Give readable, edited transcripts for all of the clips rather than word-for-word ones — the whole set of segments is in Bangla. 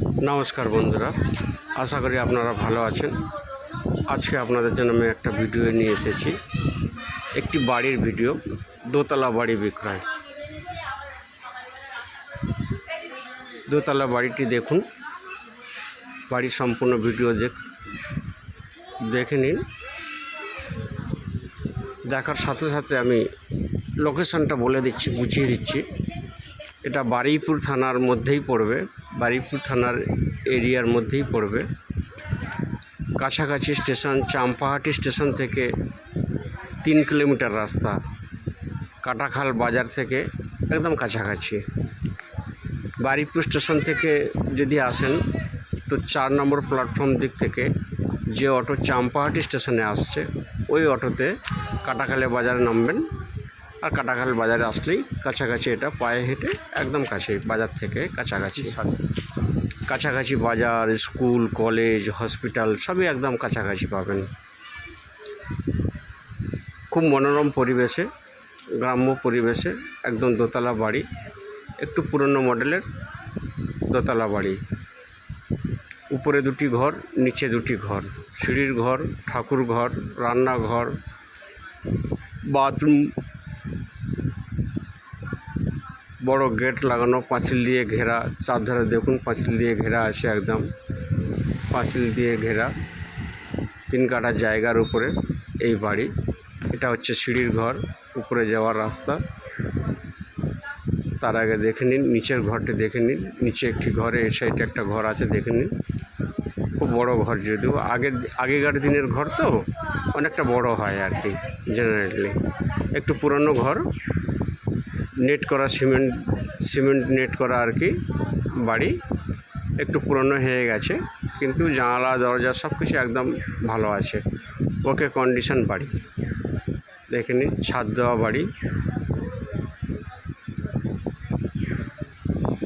নমস্কার বন্ধুরা, আশা করি আপনারা ভালো আছেন। আজকে আপনাদের জন্য আমি একটা ভিডিও নিয়ে এসেছি, একটি বাড়ির ভিডিও। দোতলা বাড়ি বিক্রয়। দোতলা বাড়িটি দেখুন, বাড়ির সম্পূর্ণ ভিডিও দেখে নিন। দেখার সাথে সাথে আমি লোকেশনটা বলে দিচ্ছি, বুঝিয়ে দিচ্ছি। এটা বারুইপুর থানার মধ্যেই পড়বে, বারুইপুর থানার এরিয়ার মধ্যেই পড়বে। কাছাকাছি স্টেশন, চাম্পাহাটি স্টেশন থেকে 3 কিলোমিটার রাস্তা। কাটাখাল বাজার থেকে একদম কাছাকাছি। বারুইপুর স্টেশন থেকে যদি আসেন তো 4 নম্বর প্ল্যাটফর্ম দিক থেকে যে অটো চাম্পাহাটি স্টেশনে আসছে, ওই অটোতে কাটাখালে বাজারে নামবেন। আর কাটাখাল বাজারে আসলেই কাছাকাছি, এটা পায়ে হেঁটে একদম কাছে, বাজার থেকে কাছাকাছি বাজার, স্কুল, কলেজ, হসপিটাল সবই একদম কাছাকাছি পাবেন। খুব মনোরম পরিবেশে, গ্রাম্য পরিবেশে একদম দোতলা বাড়ি, একটু পুরনো মডেলের দোতলা বাড়ি। উপরে 2টি ঘর, নিচে 2টি ঘর, সিঁড়ির ঘর, ঠাকুর ঘর, রান্নাঘর, বাথরুম, বড় গেট লাগানো, পাঁচিল দিয়ে ঘেরা। চারধারে দেখুন পাঁচিল দিয়ে ঘেরা আছে, একদম পাঁচিল দিয়ে ঘেরা। 3 কাঠা জায়গার উপরে এই বাড়ি। এটা হচ্ছে সিঁড়ির ঘর, উপরে যাওয়ার রাস্তা। তার আগে দেখে নিন নিচের ঘরটি, দেখে নিন নিচে একটি ঘরে, এই সাইডে একটা ঘর আছে, দেখে নিন। খুব বড় ঘর, যদিও আগেকার দিনের ঘর তো অনেকটা বড় হয় আর কি, জেনারেলি। একটু পুরনো ঘর, নেট করা, সিমেন্ট নেট করা আর কি বাড়ি। একটু পুরনো হয়ে গেছে, কিন্তু জানালা দরজা সব কিছু একদম ভালো আছে, ওকে কন্ডিশন বাড়ি। দেখে নিন, ছাদ দেওয়া বাড়ি।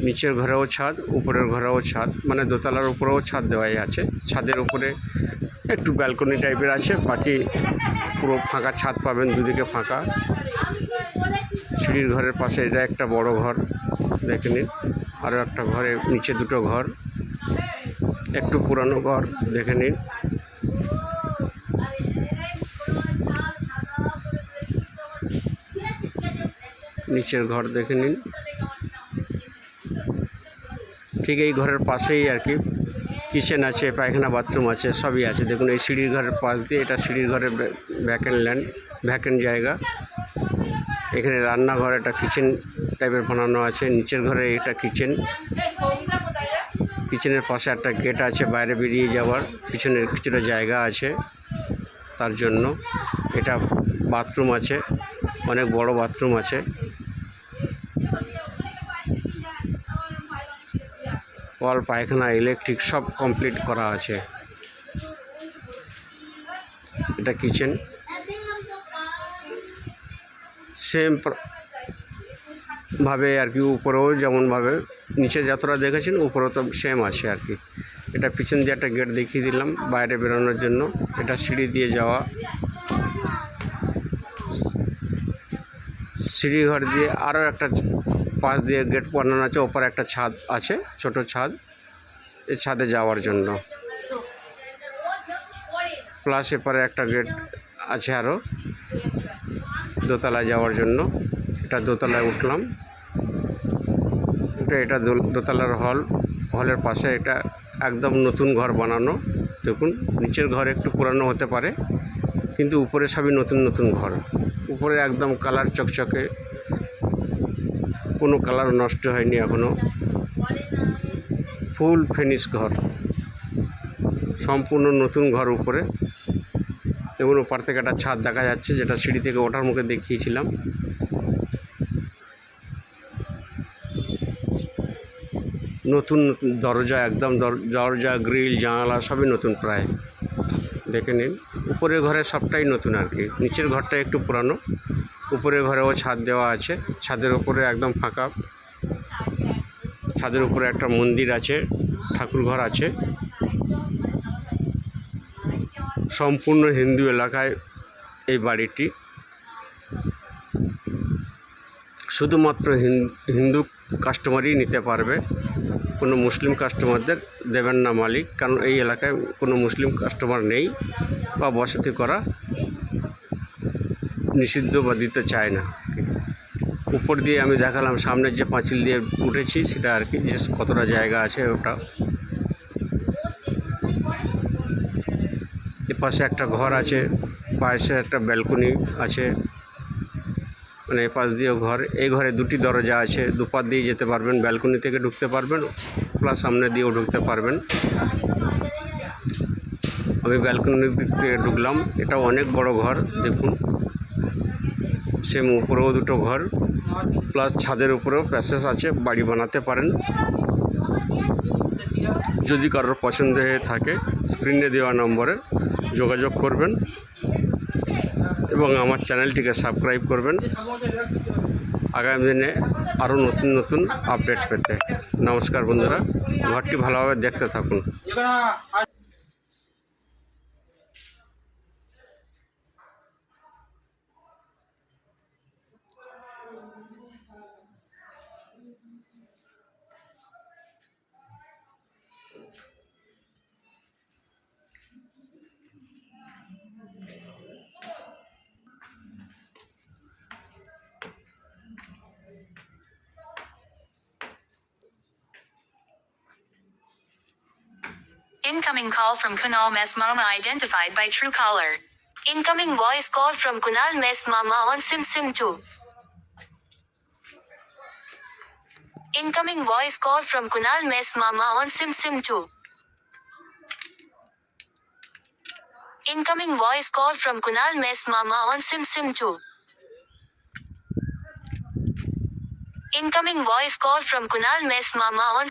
নিচের ঘরেও ছাদ, উপরের ঘরেও ছাদ, মানে দোতলার উপরেও ছাদ দেওয়াই আছে। ছাদের উপরে একটু ব্যালকনি টাইপের আছে, বাকি পুরো ফাঁকা ছাদ পাবেন, দুদিকে ফাঁকা। সিঁড়ির ঘরের পাশে এটা একটা বড় ঘর, দেখে নিন। আরও একটা ঘরে নিচে 2টো ঘর, একটু পুরানো ঘর, দেখে নিন। নিচের ঘর দেখে নিন। ঠিক এই ঘরের পাশেই আর কি কিচেন আছে, পায়খানা, বাথরুম আছে, সবই আছে। দেখুন এই সিঁড়ির ঘরের পাশ দিয়ে, এটা সিঁড়ির ঘরের ভ্যাকেন্ট জায়গা। এখানে রান্নাঘর, একটা কিচেন টাইপের বানানো আছে। নিচের ঘরে এটা কিচেনের পাশে একটা গেট আছে, বাইরে বেরিয়ে যাওয়ার, পিছনের কিছুটা জায়গা আছে তার জন্য। এটা বাথরুম আছে, অনেক বড় বাথরুম আছে। কল, পায়খানা, ইলেকট্রিক সব কমপ্লিট করা আছে। এটা কিচেন। সেম ভাবে আর কি উপরেও যেমনভাবে নিচে যতটা দেখেছেন উপরেও তো সেম আছে আর কি। এটা পিছন দিয়ে একটা গেট দেখিয়ে দিলাম বাইরে বেরোনোর জন্য। এটা সিঁড়ি দিয়ে যাওয়া, সিঁড়িঘর দিয়ে আরও একটা পাশ দিয়ে গেট বানানো আছে। ওপরে একটা ছাদ আছে, ছোট ছাদ, এই ছাদে যাওয়ার জন্য। প্লাস এপারে একটা গেট আছে আরও দোতলায় যাওয়ার জন্য। এটা দোতলায় উঠলাম, এটা দোতলার হলের পাশে এটা একদম নতুন ঘর বানানো। দেখুন নিচের ঘর একটু পুরানো হতে পারে, কিন্তু উপরে সবই নতুন ঘর। উপরে একদম কালার চকচকে, কোনো কালার নষ্ট হয়নি এখনও। ফুল ফিনিশ ঘর, সম্পূর্ণ নতুন ঘর। উপরে দেখুন ওপার থেকে একটা ছাদ দেখা যাচ্ছে, যেটা সিঁড়ি থেকে ওঠার মুখে দেখিয়েছিলাম। নতুন দরজা, একদম দরজা, গ্রিল, জানালা সবই নতুন প্রায়, দেখে নিন। উপরের ঘরে সবটাই নতুন আর কি, নিচের ঘরটা একটু পুরানো। উপরের ঘরেও ছাদ দেওয়া আছে, ছাদের উপরে একদম ফাঁকা। ছাদের উপরে একটা মন্দির আছে, ঠাকুর ঘর আছে। সম্পূর্ণ হিন্দু এলাকায় এই বাড়িটি। শুধুমাত্র হিন্দু কাস্টমারই নিতে পারবে। কোনো মুসলিম কাস্টমারদের দেবেন না মালিক, কারণ এই এলাকায় কোনো মুসলিম কাস্টমার নেই বা বসতি করা নিষিদ্ধ বা দিতে চায় না। উপর দিয়ে আমি দেখালাম, সামনের যে পাঁচিল দিয়ে উঠেছি সেটা আর কি, যে কতটা জায়গা আছে ওটা। এপাশে একটা ঘর আছে, পাশে একটা ব্যালকনি আছে, মানে এপাশ দিয়েও ঘর। এই ঘরে দুটি দরজা আছে, দুপাশ দিয়ে যেতে পারবেন, ব্যালকনি থেকে ঢুকতে পারবেন প্লাস সামনে দিয়েও ঢুকতে পারবেন। আমি ব্যালকনির দিক থেকে ঢুকলাম, এটা অনেক বড় ঘর দেখুন। সেম উপরেও দুটো ঘর প্লাস ছাদের উপরেও প্যাসেজ আছে, বাড়ি বানাতে পারেন। যদি কারোর পছন্দ হয়ে থাকে স্ক্রিনে দেওয়া নম্বরে যোগাযোগ করবেন এবং আমার চ্যানেলটিকে সাবস্ক্রাইব করবেন আগামী দিনে আরও নতুন নতুন আপডেট পেতে। নমস্কার বন্ধুরা, ঘরটি ভালোভাবে দেখতে থাকুন। Incoming call from Kunal Mess Mama identified by Truecaller. Incoming voice call from Kunal Mess Mama on Sim 2. Incoming voice call from Kunal Mess Mama on Sim 2. Incoming voice call from Kunal Mess Mama on Sim 2. Incoming voice call from Kunal Mess Mama on